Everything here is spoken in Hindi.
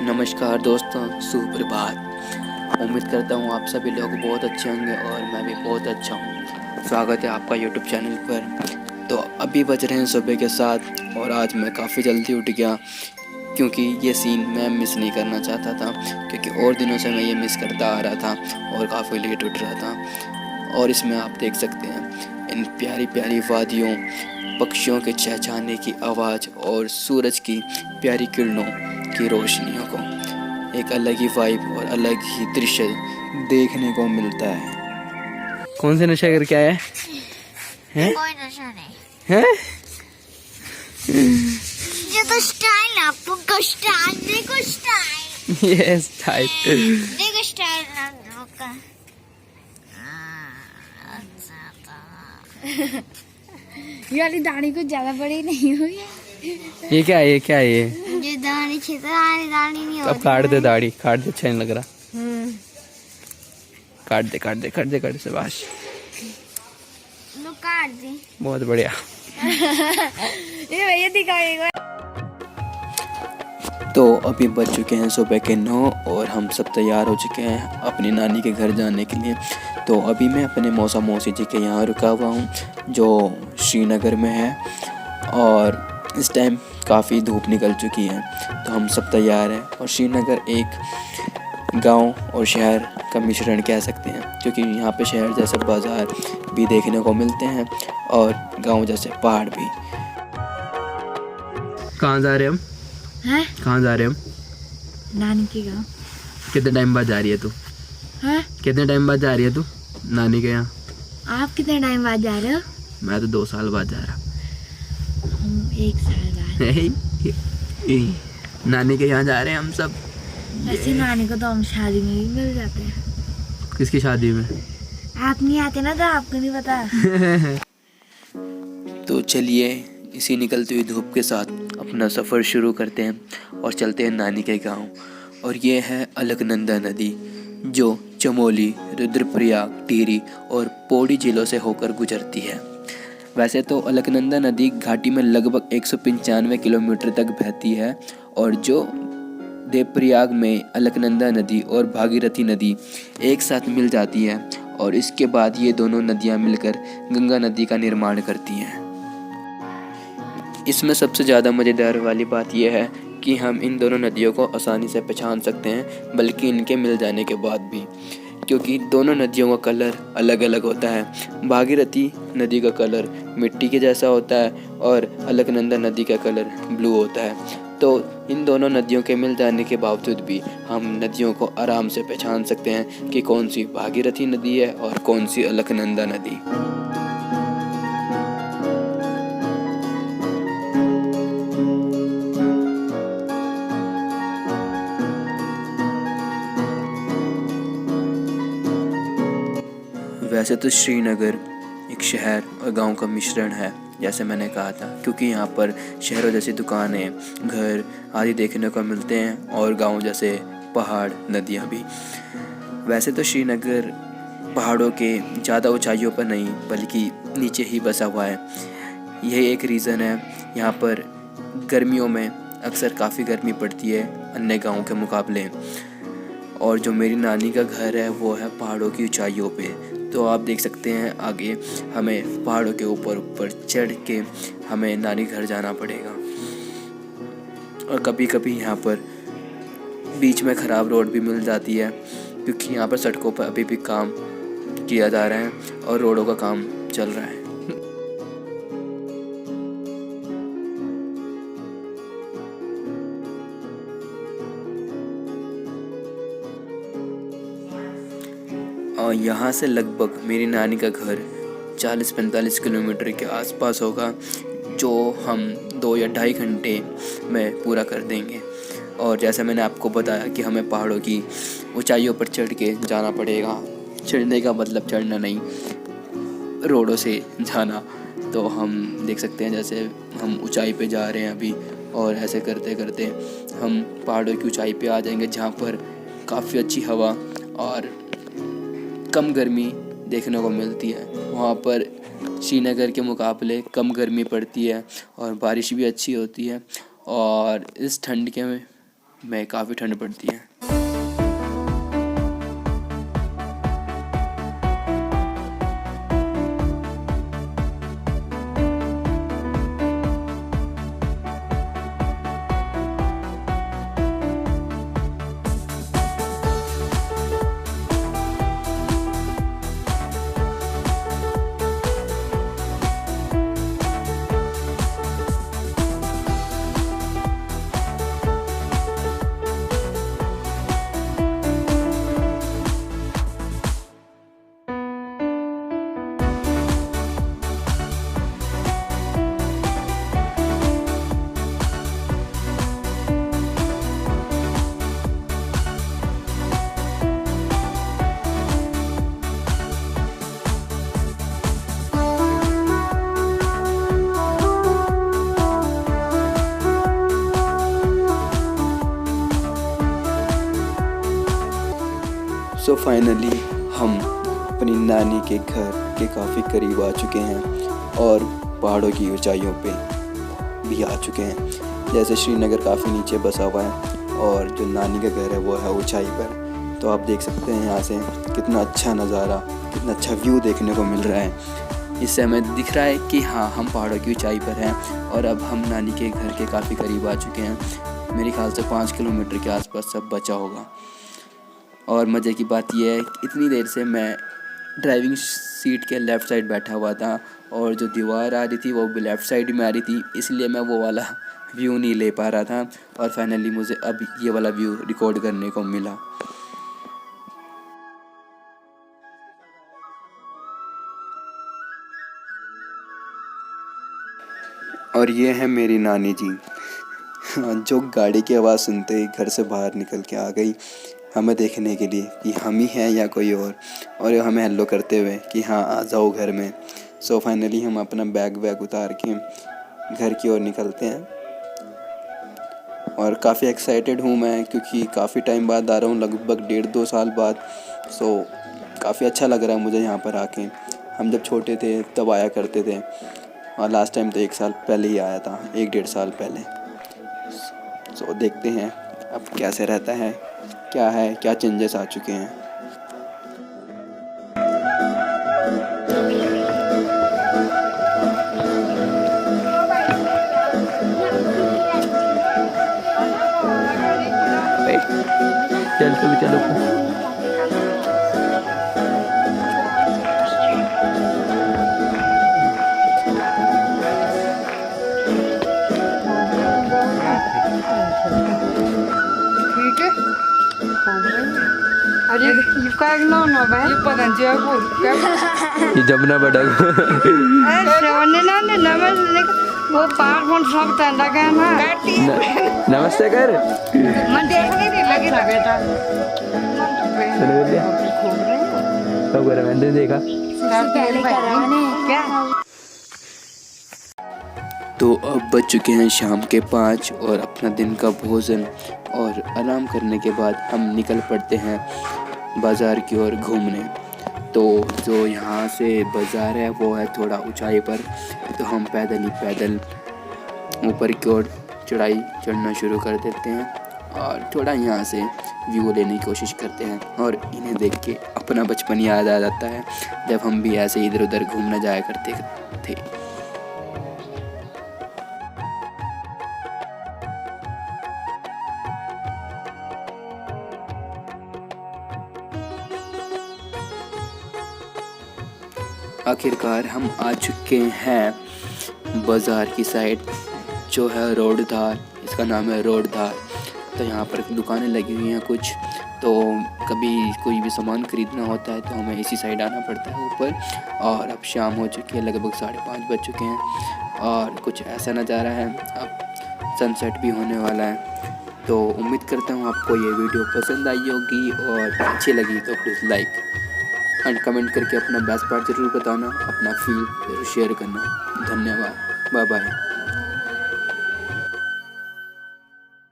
नमस्कार दोस्तों, सुप्रभात। उम्मीद करता हूँ आप सभी लोग बहुत अच्छे होंगे और मैं भी बहुत अच्छा हूँ। स्वागत है आपका यूट्यूब चैनल पर। तो अभी बज रहे हैं सुबह के 7 और आज मैं काफ़ी जल्दी उठ गया क्योंकि ये सीन मैं मिस नहीं करना चाहता था, क्योंकि और दिनों से मैं ये मिस करता आ रहा था और काफ़ी लेट उठ रहा था। और इसमें आप देख सकते हैं इन प्यारी प्यारी वादियों, पक्षियों के चहचहाने की आवाज़ और सूरज की प्यारी किरणों की रोशनियों को एक अलग ही वाइब और अलग ही दृश्य देखने को मिलता है। कौन से नशा करके आया है? कोई नशा नहीं हैं? ये तो स्टाइल आपको स्टाइल देखो स्टाइल ये स्टाइल देखो स्टाइल आपका ये वाली दाढ़ी कुछ ज्यादा बड़ी नहीं हुई है। ये क्या है? ये दाढ़ी दाढ़ी नहीं अब होती। काट दे दाढ़ी, काट दे, अच्छा नहीं लग रहा। काट दे शाबाश, लो काट दी। बहुत बढ़िया। ये भैया दिखाएगा। तो अभी बज चुके हैं सुबह के 9 और हम सब तैयार हो चुके हैं अपनी नानी के घर जाने के लिए। तो अभी मैं अपने मौसा मौसी जी के यहाँ रुका हुआ हूँ, जो श्रीनगर में है, और इस टाइम काफ़ी धूप निकल चुकी है। तो हम सब तैयार हैं और श्रीनगर एक गांव और शहर का मिश्रण कह सकते हैं, क्योंकि यहाँ पे शहर जैसे बाज़ार भी देखने को मिलते हैं और गांव जैसे पहाड़ भी। कहाँ जा रहे हम? हैं? कहाँ जा रहे हम? नानी के गाँव। कितने टाइम बाद जा रही है तू? हैं? कितने टाइम बाद जा रही है तू नानी के यहाँ? आप कितने टाइम बाद जा रहे हो? मैं तो 2 साल बाद जा रहा। हम 1 साल बाद। नानी के यहाँ जा रहे हैं हम सब। ऐसे नानी को तो हम शादी में भी मिल जाते हैं। किसकी शादी में? आप नहीं आते ना, तो आपको नहीं पता। तो चलिए इसी निकलती हुई धूप के साथ अपना सफ़र शुरू करते हैं और चलते हैं नानी के गांव। और ये है अलकनंदा नदी, जो चमोली, रुद्रप्रयाग, टिहरी और पौड़ी जिलों से होकर गुजरती है। वैसे तो अलकनंदा नदी घाटी में लगभग 195 किलोमीटर तक बहती है, और जो देवप्रयाग में अलकनंदा नदी और भागीरथी नदी एक साथ मिल जाती है, और इसके बाद ये दोनों नदियाँ मिलकर गंगा नदी का निर्माण करती हैं। इसमें सबसे ज़्यादा मज़ेदार वाली बात यह है कि हम इन दोनों नदियों को आसानी से पहचान सकते हैं, बल्कि इनके मिल जाने के बाद भी, क्योंकि दोनों नदियों का कलर अलग अलग होता है। भागीरथी नदी का कलर मिट्टी के जैसा होता है और अलकनंदा नदी का कलर ब्लू होता है। तो इन दोनों नदियों के मिल जाने के बावजूद भी हम नदियों को आराम से पहचान सकते हैं कि कौन सी भागीरथी नदी है और कौन सी अलकनंदा नदी। वैसे तो श्रीनगर एक शहर और गांव का मिश्रण है, जैसे मैंने कहा था, क्योंकि यहाँ पर शहरों जैसी दुकानें, घर आदि देखने को मिलते हैं और गांव जैसे पहाड़, नदियाँ भी। वैसे तो श्रीनगर पहाड़ों के ज़्यादा ऊंचाइयों पर नहीं बल्कि नीचे ही बसा हुआ है। यही एक रीज़न है। यहाँ पर गर्मियों में अक्सर काफ़ी गर्मी पड़ती है अन्य गाँव के मुकाबले। और जो मेरी नानी का घर है वो है पहाड़ों की ऊंचाइयों पे। तो आप देख सकते हैं आगे हमें पहाड़ों के ऊपर चढ़ के हमें नानी घर जाना पड़ेगा। और कभी कभी यहाँ पर बीच में ख़राब रोड भी मिल जाती है, क्योंकि यहाँ पर सड़कों पर अभी भी काम किया जा रहा है और रोडों का काम चल रहा है। और यहाँ से लगभग मेरी नानी का घर 40-45 किलोमीटर के आसपास होगा, जो हम 2 या 2.5 घंटे में पूरा कर देंगे। और जैसे मैंने आपको बताया कि हमें पहाड़ों की ऊंचाइयों पर चढ़ के जाना पड़ेगा। चढ़ने का मतलब चढ़ना नहीं, रोडों से जाना। तो हम देख सकते हैं जैसे हम ऊंचाई पे जा रहे हैं अभी, और ऐसे करते करते हम पहाड़ों की ऊंचाई पे आ जाएंगे, जहाँ पर काफ़ी अच्छी हवा और कम गर्मी देखने को मिलती है। वहाँ पर श्रीनगर के मुकाबले कम गर्मी पड़ती है और बारिश भी अच्छी होती है। और इस ठंड के में काफ़ी ठंड पड़ती है। सो फाइनली हम अपनी नानी के घर के काफ़ी करीब आ चुके हैं और पहाड़ों की ऊंचाइयों पे भी आ चुके हैं। जैसे श्रीनगर काफ़ी नीचे बसा हुआ है और जो नानी का घर है वो है ऊंचाई पर। तो आप देख सकते हैं यहाँ से कितना अच्छा नज़ारा, कितना अच्छा व्यू देखने को मिल रहा है। इससे हमें दिख रहा है कि हाँ, हम पहाड़ों की ऊंचाई पर हैं और अब हम नानी के घर के काफ़ी करीब आ चुके हैं। मेरे ख्याल से 5 किलोमीटर के आसपास सब बचा होगा। और मज़े की बात यह है कि इतनी देर से मैं ड्राइविंग सीट के लेफ़्ट साइड बैठा हुआ था और जो दीवार आ रही थी वो भी लेफ़्ट साइड में आ रही थी, इसलिए मैं वो वाला व्यू नहीं ले पा रहा था। और फाइनली मुझे अब ये वाला व्यू रिकॉर्ड करने को मिला। और ये है मेरी नानी जी जो गाड़ी की आवाज़ सुनते ही घर से बाहर निकल के आ गई हमें देखने के लिए कि हम ही हैं या कोई और हमें हेलो करते हुए कि हाँ आ जाओ घर में। सो फाइनली हम अपना बैग उतार के घर की ओर निकलते हैं और काफ़ी एक्साइटेड हूँ मैं, क्योंकि काफ़ी टाइम बाद आ रहा हूँ, लगभग 1.5-2 साल बाद। सो काफ़ी अच्छा लग रहा है मुझे यहाँ पर आके। हम जब छोटे थे तब आया करते थे और लास्ट टाइम तो 1 साल पहले ही आया था, 1-1.5 साल पहले। सो देखते हैं अब कैसे रहता है, क्या चेंजेस आ चुके हैं। चलो अरे ये जमुना बड़ा वो पार सब लगे ना नमस्ते कर मन देखने नहीं लगी था बेटा मैंने देखा। क्या तो अब बज चुके हैं शाम के 5 और अपना दिन का भोजन और आराम करने के बाद हम निकल पड़ते हैं बाज़ार की ओर घूमने। तो जो यहाँ से बाज़ार है वो है थोड़ा ऊंचाई पर, तो हम पैदल ऊपर की ओर चढ़ना शुरू कर देते हैं और थोड़ा यहाँ से व्यू लेने की कोशिश करते हैं। और इन्हें देख के अपना बचपन याद आ जाता है जब हम भी ऐसे इधर उधर घूमने जाया करते थे। आखिरकार हम आ चुके हैं बाज़ार की साइड, जो है रोड धार। इसका नाम है रोड धार। तो यहाँ पर दुकानें लगी हुई हैं कुछ, तो कभी कोई भी सामान ख़रीदना होता है तो हमें इसी साइड आना पड़ता है ऊपर। और अब शाम हो चुकी है, लगभग 5:30 बज चुके हैं और कुछ ऐसा नज़ारा है, अब सनसेट भी होने वाला है। तो उम्मीद करता हूँ आपको ये वीडियो पसंद आई होगी और अच्छी लगी तो प्लीज़ लाइक एंड कमेंट करके अपना बेस्ट पार्ट ज़रूर बताना, अपना फील ज़रूर शेयर करना। धन्यवाद, बाय बाय।